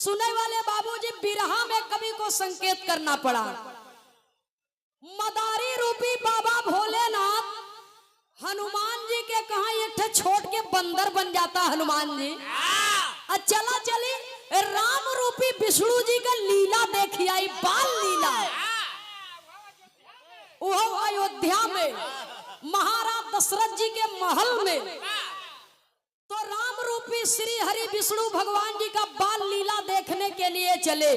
सुने वाले बाबूजी बिरहा में कवि को संकेत करना पड़ा। मदारी रूपी बाबा भोलेनाथ हनुमान जी के कहा एक ठे छोड़ के बंदर बन जाता हनुमान जी। चला चली राम रूपी विष्णु जी का लीला देखी आई, बाल लीला। वो अयोध्या में महाराज दशरथ जी के महल में तो राम रूपी श्री हरि विष्णु भगवान जी का बाल लीला देखने के लिए चले।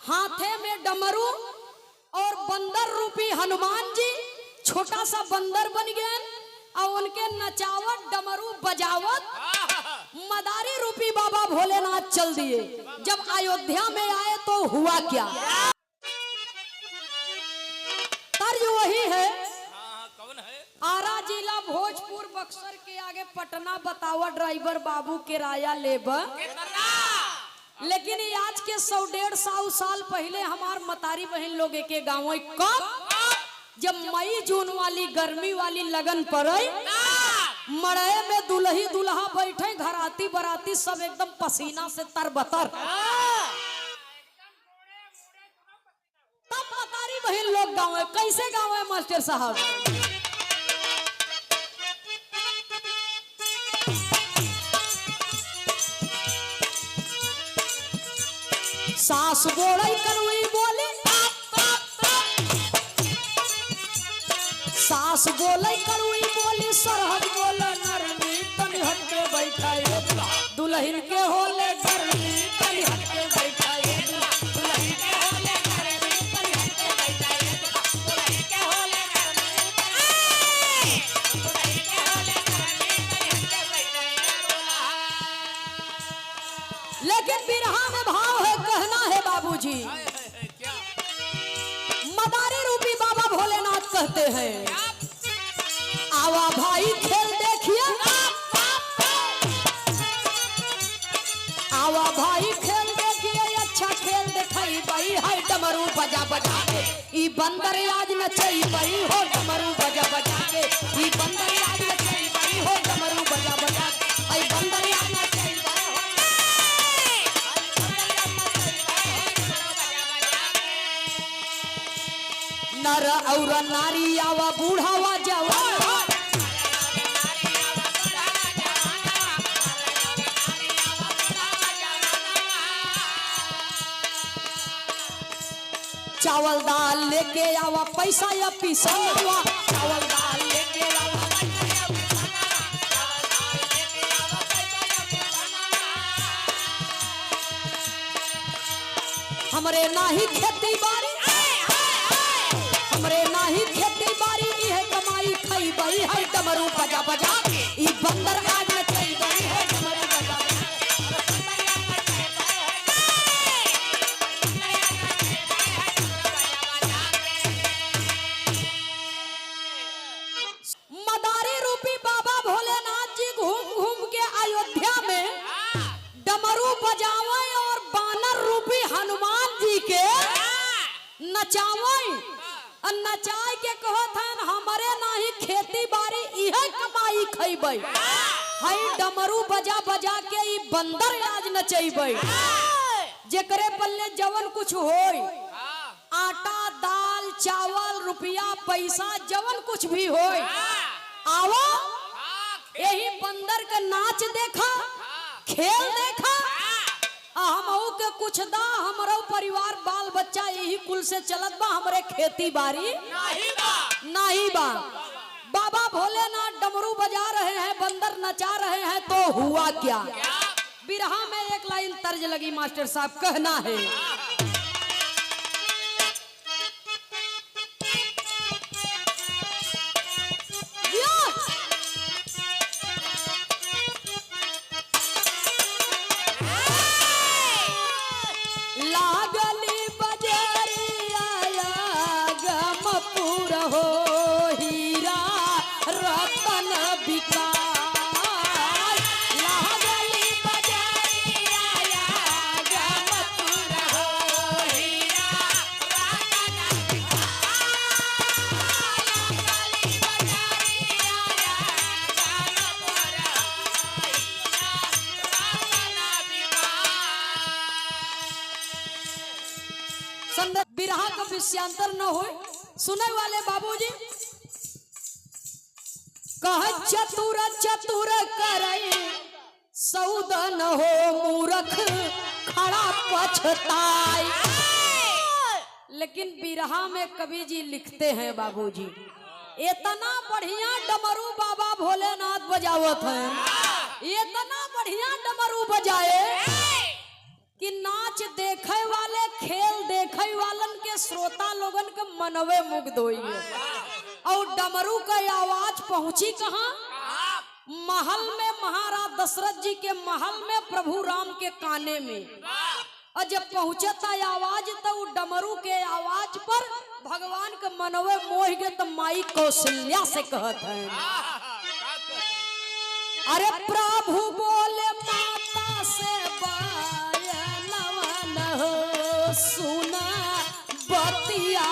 हाथे में डमरू और बंदर रूपी हनुमान जी छोटा सा बंदर बन गए और उनके नचावट डमरू बजावट मदारी रूपी बाबा भोलेनाथ चल दिए। जब अयोध्या में आए तो हुआ क्या, तर्ज वही है। आरा जिला भोजपुर बक्सर के आगे पटना बतावा ड्राइवर बाबू किराया लेबर। लेकिन ये आज के 100-150 साल पहले हमार मतारी बहन लोग के गाँव कब जब मई जून वाली गर्मी वाली लगन पड़े, मड़े में दुल्ही दुल्हा बैठे, घराती बराती सब एकदम पसीना से तरबतर। तब मतारी बहन लोग गाँव कैसे गाँव है मास्टर साहब। सास बोले करुई बोले, सास बोले करुई बोली, सरहद बोले नरमी, तनी हट के बैठाए दुल्हन के होले गर्मी, तनी हट के बैठाए दुल्हन के होले गर्मी, तनी हट के बैठाए दुल्हन के होले गर्मी, दुल्हन के होले गर्मी, तनी हट के बैठाए। लेकिन बिरहा में भाव है, कहना है बाबूजी। मदारी रूपी बाबा भोलेनाथ कहते हैं, आवा भाई खेल देखिए, आवा भाई खेल देखिए, अच्छा खेल दिखाई भाई है डमरू बजा बजा के, ई बंदर आज नचई भाई हो डमरू बजा बजा के, ई बंदर आज नचई भाई हो डमरू बजा बजा के, आई बंदर आज नचई भाई हो, नर और नारी आवा बूढ़ावा जवान, चावल दाल लेके आवा पैसा या पीसा आवा, चावल दाल लेके आवा पैसा या पीसा, चावल दाल लेके आवा पैसा या पीसा। हमरे नाही खेती बाड़ी, हमरे नाही खेती बाड़ी, इहे कमाई खाई बई है डमरू बजा बजा, ई बंदर आज नचई बई है डमरू बजा बजा। मदारी रूपी बाबा भोलेनाथ जी घूम घूम के अयोध्या में डमरू बजावे और बानर रूपी हनुमान जी के नचावे, नचाई के कहत हन हमारे नाही खेती बाड़ी, इहे कमाई खइबै, हई डमरू बजा बजा के ई बंदर आज नचैबै। जेकरे पल्ले जवन कुछ होई, आटा दाल चावल रुपया पैसा जवन कुछ भी होई, आओ यही बंदर का नाच देखा, खेल देखा, हमहू के कुछ दा, हमारो परिवार बाल बच्चा यही कुल से चलत बा, हमरे खेती बाड़ी नहीं बा। बाबा भोलेनाथ डमरू बजा रहे हैं, बंदर नचा रहे हैं, तो हुआ क्या। बिरहा में एक लाइन तर्ज लगी मास्टर साहब, कहना है, लागली बजरिया गमपुर हो, हीरा रतन विकास, लागली बजरिया गमपुर हो, हीरा रतन विकास, लागली बजरिया गमपुर हो, हीरा रतन विकास। संदेश बिरहा का विषयांतर न हो। सुने वाले बाबूजी कह चतुर चतुर करे सौदा न हो मूर्ख खड़ा पछताए। लेकिन बिरहा में कवि जी लिखते हैं बाबूजी इतना बढ़िया डमरू बाबा भोलेनाथ बजावत है, इतना बढ़िया डमरू बजाए कि नाच देखे वाले खेल देखे वालन के श्रोता लोगन के मनवे मुग्ध होई। और डमरू का आवाज पहुंची कहाँ? महल में, महाराज दशरथ जी के महल में प्रभु राम के काने में। और जब पहुंचे था आवाज तो वो डमरू के आवाज पर भगवान के मनवे मोह गए। तो माई कौशल्या से कहत है अरे प्रभु बोले माता से बयानवा न हो सुना बतिया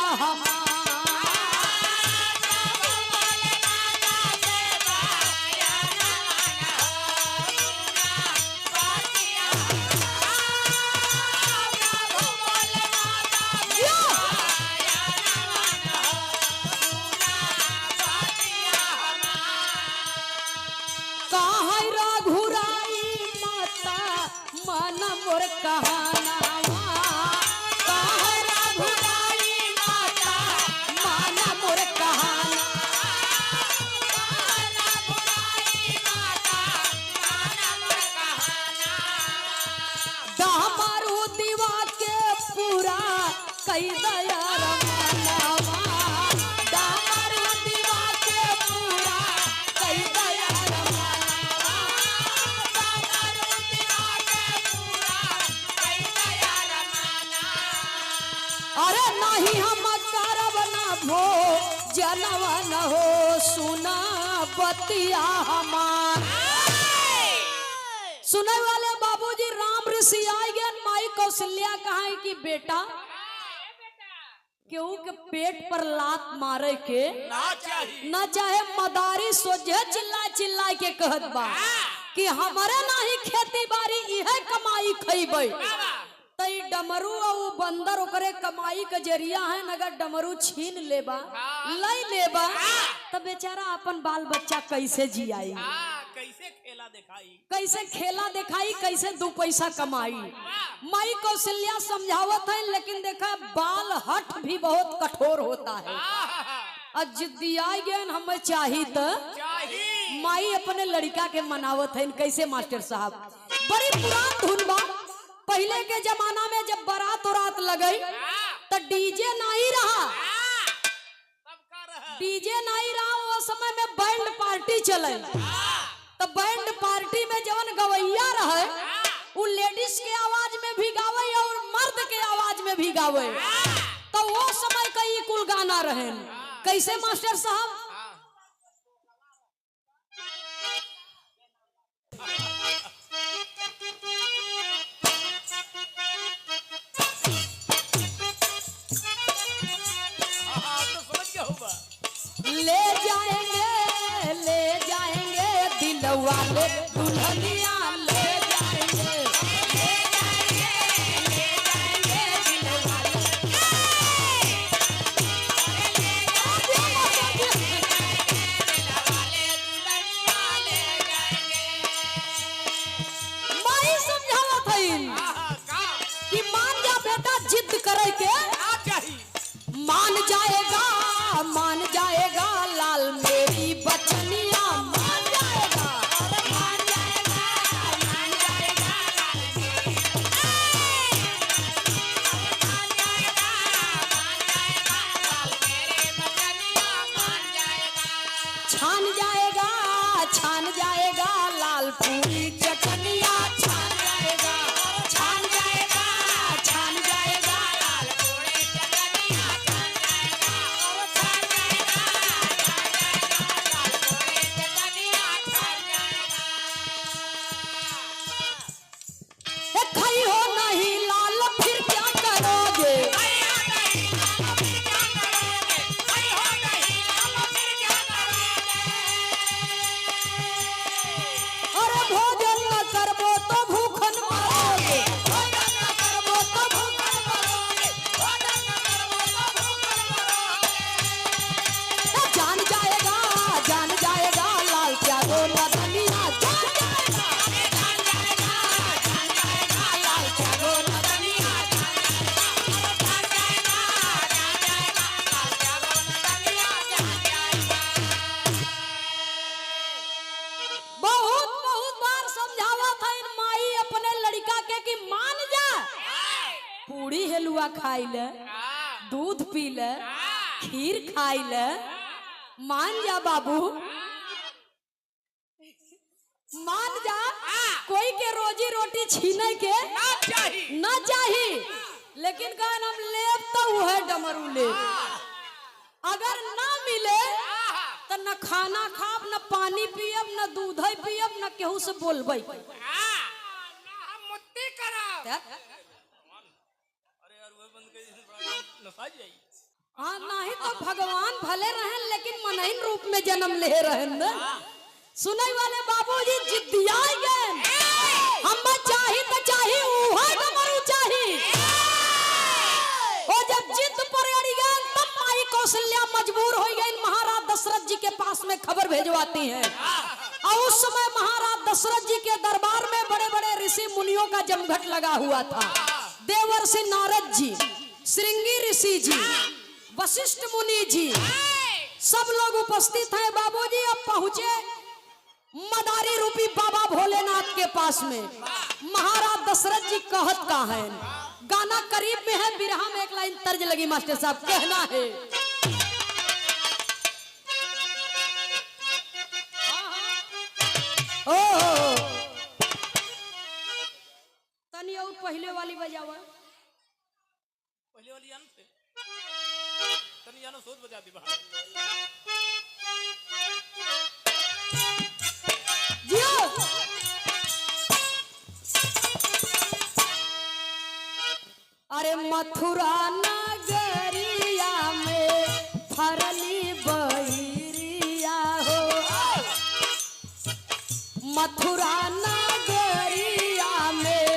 जनवन हो सुना बतिया हमार। सुने वाले बाबूजी राम ऋषि आए गए। माई कौशल्या कहा है कि बेटा केहू के पेट पर लात मारे के ना चाहे मदारी सोझे चिल्ला चिल्ला के कहत बा कि हमारे नहीं खेती बाड़ी इहे कमाई खइबै। तई डमरू और बंदर ओकरे कमाई का जरिया है। अगर डमरू छीन लेबा लई लेबा तब बेचारा अपन बाल बच्चा कैसे जियाई, कैसे खेला दिखाई, कैसे दो पैसा कमाई। माई कौशल्या समझावत है लेकिन देखा बाल हट भी बहुत कठोर होता है। और जिद्दियाई ज्ञान हमें चाहिए तो माई अपने लड़का के मनावत है। कैसे मास्टर साहब बड़ी पुरान धुन बा। पहले के जमाना में जब बारात उरात लगई तो डीजे नहीं रहा, डीजे नहीं रहा। वो समय में बैंड पार्टी चले। तो बैंड पार्टी में जवन गवैया रहे वो लेडीज के आवाज में भी गावे और मर्द के आवाज में भी गावे। तो वो समय कई कुल गाना रहे। कैसे मास्टर साहब ले जाएंगे दिल वाले दुल्हनिया ले जाएंगे, ले जाएंगे दिल वाले। माई समझावत है कि मान जा बेटा, जिद करे के मान जाएगा, मान जाएगा लाल मेरी बचनिया मान जाएगा, मान जाएगा, मान जाएगा लाल मेरी मान जाएगा, मान जाएगा लाल मेरी बचनिया मान जाएगा। छान जाएगा, छान जाएगा लाल पूरी चटनिया छान जाएगा, छान जाएगा, छान जाएगा लाल पूरी चटनिया छान जाएगा। पूड़ी हलुआ खाई ले, दूध पी ले, खीर खाई ले, मान जा बाबू, मान जा। कोई के रोजी रोटी छीने के ना चाहिए, लेकिन कहन हम लेब तो वह डमरू ले। अगर ना मिले तो न खाना खाब, न पानी पियब, न दूध पियब, न केहू से बोलबे। हाँ, नहीं तो भगवान भले रहे लेकिन मनहीन रूप में जन्म ले रहे न। सुनई वाले बाबूजी जिद्दिया गए, हम चाही तो चाही उहा डमरू चाही। और जब जिद पर अड़ी गए तब माई कौशल्या मजबूर हो गई, महाराज दशरथ जी के पास में खबर भेजवाती हैं। और उस समय महाराज दशरथ जी के दरबार में बड़े बड़े ऋषि मुनियों का जमघट लगा हुआ था। देवर्षि नारद जी, श्रृंगी ऋषि जी, वशिष्ठ मुनि जी, सब लोग उपस्थित हैं। बाबूजी अब पहुंचे मदारी रूपी बाबा भोलेनाथ के पास में। महाराज दशरथ जी कहत का है, गाना करीब में है, बिरहा में एक लाइन तर्ज लगी मास्टर साहब, कहना है ओ तनी और पहले वाली बजावा, पहले वाली आन से तनी जानो सोच बजा दी बाहर। अरे मथुरा नगरिया में फरली बहिरिया हो, मथुरा नगरिया में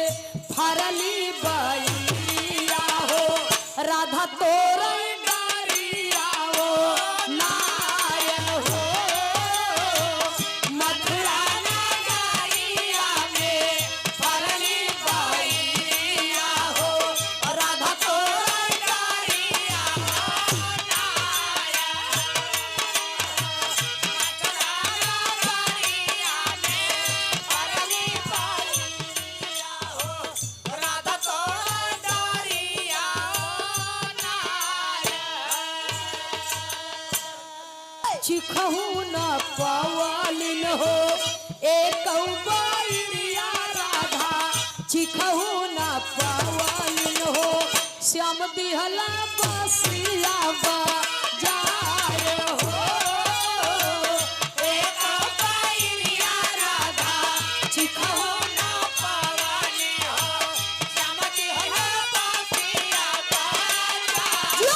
फरली बहिरिया हो, राधा तोर डरिया हो नायन हो, मथुरा नगरिया में फरली बहिरिया हो, राधा तोर डरिया हो नायन, मथुरा नगरिया में फरली बहिरिया हो, राधा तोर डरिया हो नायन। चिखहु न पवलिन हो एक बहिरिया राधा, चिखहु न पवलिन हो श्याम दिहला बसिया बजाए हो, एक बहिरिया राधा, चिखहु न पवलिन हो श्याम दिहला बसिया बजाए हो।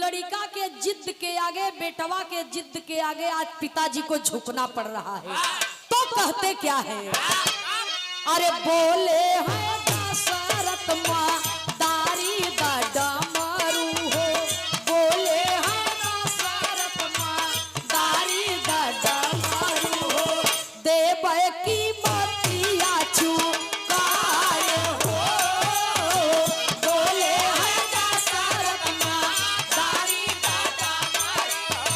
लड़का के जिद के आगे, बेटवा के जिद के आगे आज पिताजी को झुकना पड़ रहा है। तो कहते क्या है, अरे बोले हैं दशरथ माँ दारी दा डमरू हो, बोले हैं दशरथ माँ दारी दा डमरू हो, देव की मतिया चुकाए हो, बोले हैं दशरथ माँ दारी दा डमरू हो,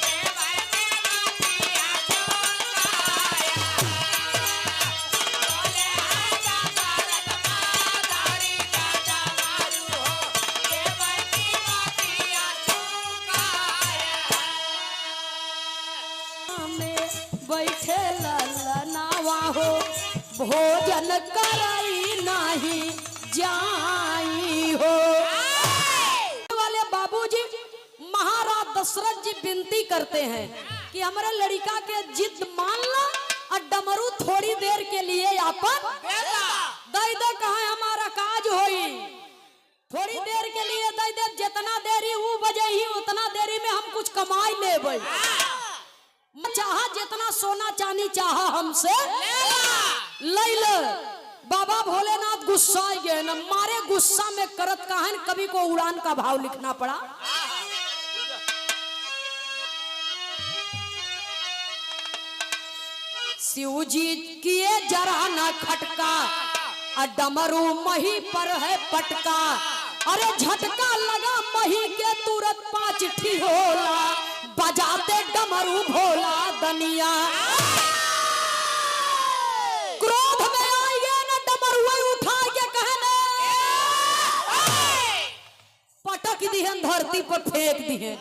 देव की मतिया चुकाए हो, बोले हैं दशरथ माँ दारी दा डमरू हो, देव की मतिया चुकाए हो। में बैठे ललनावा हो, भोजन कराई नहीं जाई हो। वाले बाबूजी महाराज दशरथ जी विनती करते हैं कि हमारे लड़का के जिद मान लो और डमरू थोड़ी देर के लिए आपन दई दे, कहा हमारा काज होई, थोड़ी देर के लिए दई दे, जितना देरी वो बजे ही उतना देरी में हम कुछ कमाई लेबै। चाहा जितना सोना चांदी चाहा हमसे ले ले। बाबा भोलेनाथ गुस्सा गए न, मारे गुस्सा में करत कहन कवि को उड़ान का भाव लिखना पड़ा। शिव जी किए जरा न खटका, डमरू मही पर है पटका, अरे झटका लगा मही के तुरंत 5 ठी होला, बजाते डमरू भोला दनिया। क्रोध में आई गए ना डमरुआ उठा के कहने पटक दिए धरती पर फेंक दिए।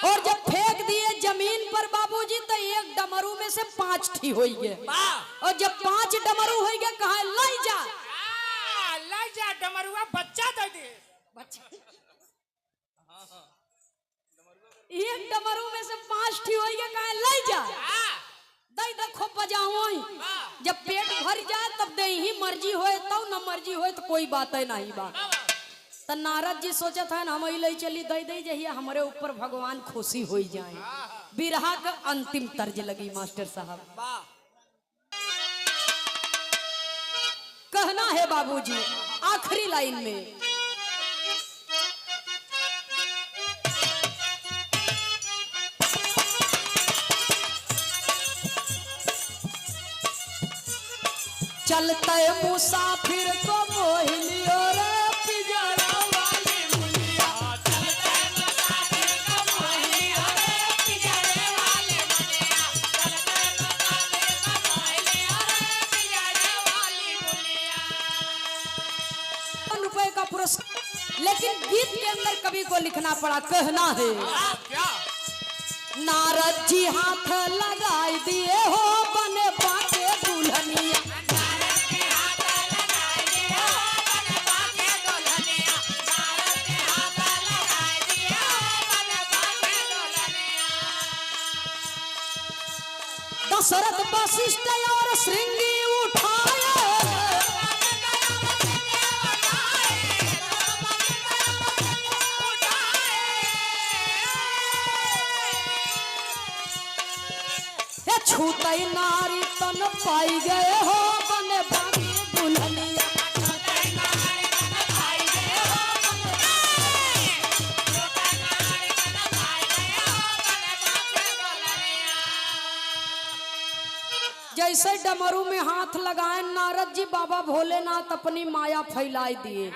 और जब फेंक दिए जमीन पर बाबूजी तो एक डमरू में से 5 ठी हो गए। और जब 5 डमरू हो गए कहा लाई जा डमरुआ बच्चा दे दे एक डमरू में से 5 ठी हो गए कहा लाई जा दई देखो बजाओ। जब पेट भर जाए तब दे ही मर्जी होए तो न मर्जी होए तो कोई बात है नहीं बा। तो नारद जी सोचा था हम ले चली दई दई जहिया हमारे ऊपर भगवान खुशी हो जाए। बिरहा का अंतिम तर्ज लगी मास्टर साहब। कहना है बाबूजी आखिरी लाइन में चलते मुसाफिर को मोहिलियो रे पिजरा वाली मुनिया। चलते मुसाफिर को मोहिलियो रे पिजरे वाले मुनिया। चलते मुसाफिर को मोहिलियो रे पिजरे वाली मुनिया। ₹1 का पुरस्कार। लेकिन गीत के अंदर कवि को लिखना पड़ा। कहना है क्या नारद जी हाथ लगाई दिए हो बने बाके दुल्हनिया। दशरथ वशिष्ठ और श्रृंगी उठाए छूतई नारी तन पाई गए हो बने बाकी दुल्हनिया। जैसे डमरू में हाथ लगाए नारद जी बाबा भोलेनाथ अपनी माया फैलाई दिए।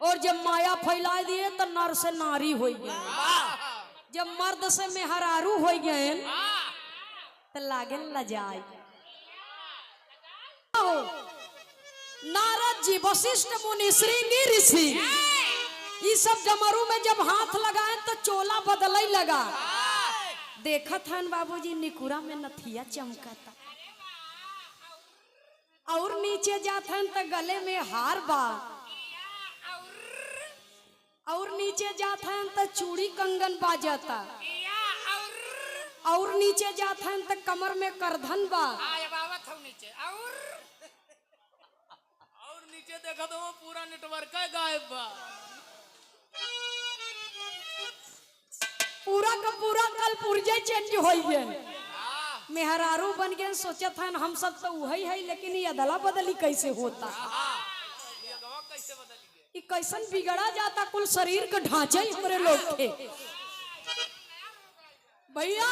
और जब माया फैलाई दिए तो नर से नारी हो गए। जब मर्द से मेहरारू हो गए तो लागे लजाई। नारद जी वशिष्ठ मुनि श्रृंगी ऋषि ये सब डमरू में जब हाथ लगाए तो चोला बदलई लगा। देखत हन बाबूजी निकुरा में नथिया चमकता और नीचे जाथन तो गले में हार बा और नीचे जाथन तो चूड़ी कंगन बाजता और नीचे जाथन तो कमर में करधन बा और नीचे देखा तो वो पूरा नेटवर्क है गायब बा। पूरा का पूरा कल पुर्जे चेंज हो गए। मेहरारू बन गए। सोचत हन हम सब तो वही है लेकिन ये अदला बदली कैसे होता। ये गवा कैसे बदल गए? ये कैसन बिगड़ा जाता कुल शरीर के ढांचे ही हमारे लोग थे भैया।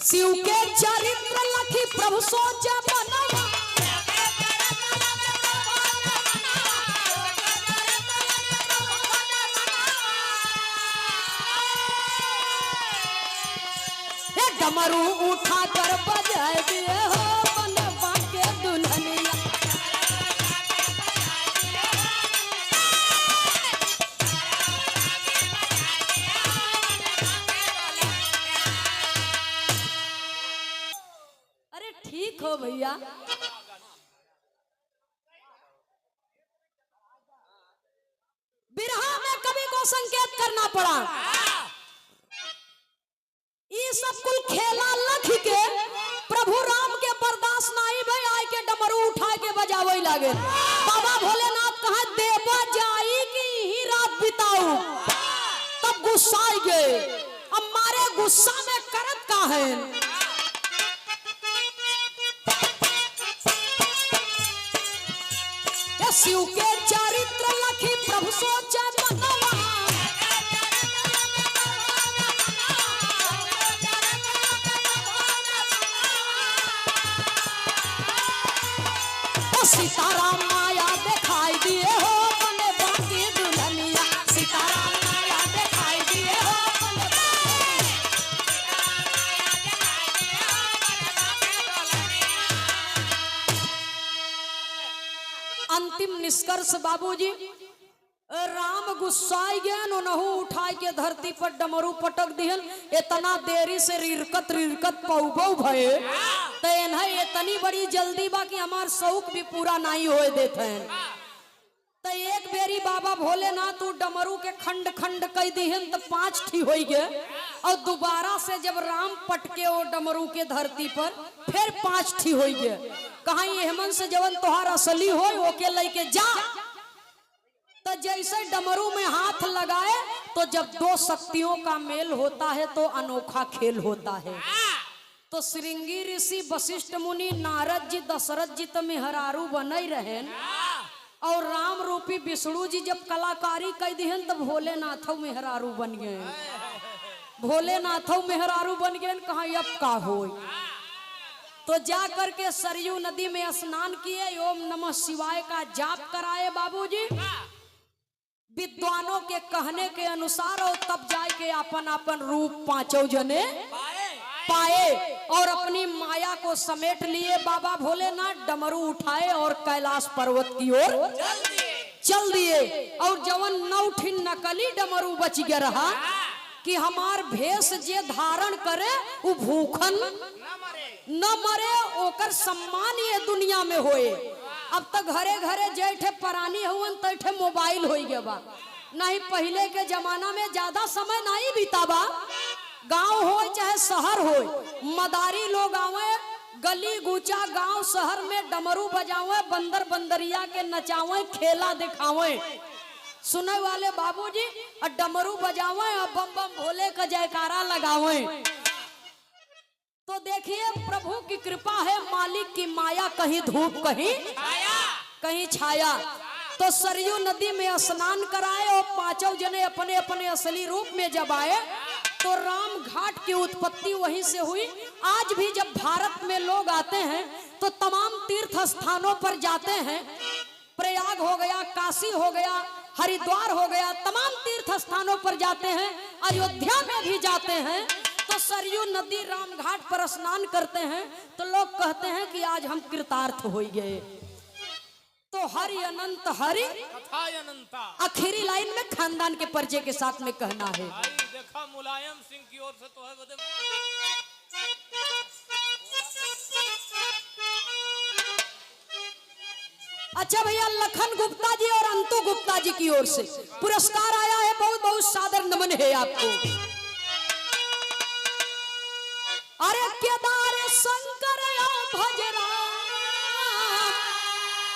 शिव के चरित्र लखी प्रभु सोच बनवा। डमरू उठा कर बजाए दिए हो बने बाके दुल्हनिया। अरे ठीक हो भैया। बिरहा में कवि को संकेत करना पड़ा। ये सब कुल खेला लख के प्रभु राम के बर्दाश्त नहीं भाई आए के डमरू उठा के बजावे लागे। बाबा भोलेनाथ कहा देवा जाई कि ही रात बिताऊ। तब गुस्सा गए। अब मारे गुस्सा में करत का है शिव के चरित्र लखी प्रभु सोचे मनवा। सीताराम माया दिखाई दिए हो बने बाकी दुल्हनिया, सीताराम माया दिखाई दिए हो बने अंतिम निष्कर्ष बाबूजी, राम गुस्साई गयन उनहु उठाई के धरती पर डमरू पटक दिहन। इतना देरी से रिरकत रिरकत पौबौ भये तो इन्हें इतनी बड़ी जल्दी बा कि हमार शौक भी पूरा नहीं होए देते हैं। तो एक बेरी बाबा भोलेनाथ डमरू के खंड खंड कई दिहन तो 5 ठी हो गए और दोबारा से जब राम पटके वो डमरू के धरती पर फिर 5 ठी हो गए। कहीं हेमंत से जवन तोहार असली हो ओके लेके जा। तो जैसे डमरू में हाथ लगाए तो जब दो शक्तियों का मेल होता है तो अनोखा खेल होता है। तो श्रृंगी ऋषि वशिष्ठ मुनि नारद जी दशरथ जी तो मेहरारू बनई रहे और राम रूपी विष्णु जी जब कलाकारी कई दिहन तब भोलेनाथ मेहरारू बन गए। भोलेनाथ मेहरारू बन गए। कहा अब का हो तो जा करके सरयू नदी में स्नान किए, ओम नमः शिवाय का जाप कराए बाबूजी विद्वानों के कहने के अनुसार, और तब जाके अपन अपन रूप 5 जने पाए और अपनी माया को समेट लिए। बाबा भोलेनाथ डमरू उठाए और कैलाश पर्वत की ओर चल दिए। और जवन 9 ठी नकली डमरू बच गया रहा कि हमार भेष जे धारण करे वो भूखन न मरे, ओकर सम्मान ये दुनिया में होए। अब तक घरे घरे जैठे परानी हुन तैठे मोबाइल हो गया बा। नहीं पहले के जमाना में ज्यादा समय नहीं बीताबा, गांव हो चाहे शहर हो, मदारी लोग आवे गली गुचा गांव शहर में डमरू बजावे, बंदर बंदरिया के नचावे, खेला दिखावे। सुने वाले बाबूजी और डमरू बजावे और बम बम भोले का जयकारा लगावे। तो देखिए प्रभु की कृपा है, मालिक की माया, कहीं धूप कहीं छाया। तो सरयू नदी में स्नान कराए और 5 जने अपने अपने असली रूप में जब आए तो राम घाट की उत्पत्ति वहीं से हुई। आज भी जब भारत में लोग आते हैं तो तमाम तीर्थ स्थानों पर जाते हैं। प्रयाग हो गया, काशी हो गया, हरिद्वार हो गया, तमाम तीर्थ स्थानों पर जाते हैं। अयोध्या में भी जाते हैं तो सरयू नदी राम घाट पर स्नान करते हैं तो लोग कहते हैं कि आज हम कृतार्थ हो गए। तो हरि अनंत हरि अनंता आखिरी लाइन में खानदान के परिचय के साथ में कहना है। देखा मुलायम सिंह की ओर से तो है बदे। अच्छा भैया, लखन गुप्ता जी और अंतु गुप्ता जी की ओर से पुरस्कार आया है। बहुत बहुत सादर नमन है आपको। अरे केदार शंकर भजरा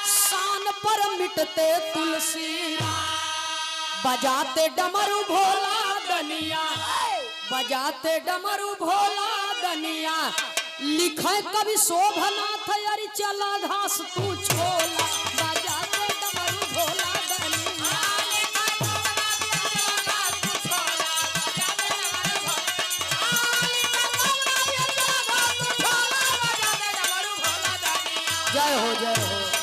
शान पर मिटते तुलसी, बजाते डमरू भोला दनिया, बजाते डमरू भोला दनिया। लिखे कवि शोभनाथ अरि चला घास तू छोला, बजाते डमरू भोला दनिया। जय हो जय हो।